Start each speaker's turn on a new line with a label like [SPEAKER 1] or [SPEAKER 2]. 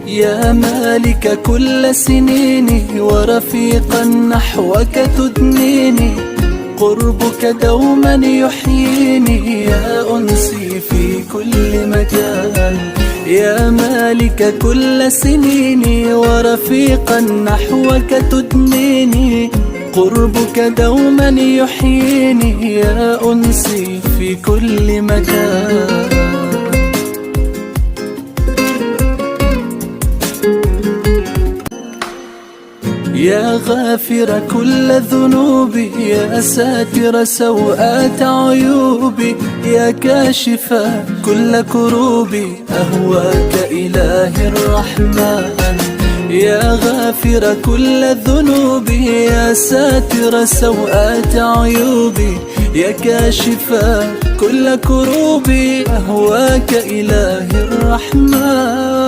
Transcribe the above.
[SPEAKER 1] يا مالك كل سنيني ورفيقا نحوك تدنيني، قربك دوما يحييني يا أنسي في كل مكان. يا مالك كل سنيني ورفيقا نحوك تدنيني، قربك دوما يحييني يا أنسي في كل مكان. يا غافر كل ذنوبي، يا ساتر سوءات عيوبي، يا كاشف كل كروبي، أهواك إلهي الرحمن. يا غافر كل ذنوبي، يا ساتر سوءات عيوبي، يا كاشف كل كروبي، أهواك إلهي الرحمن.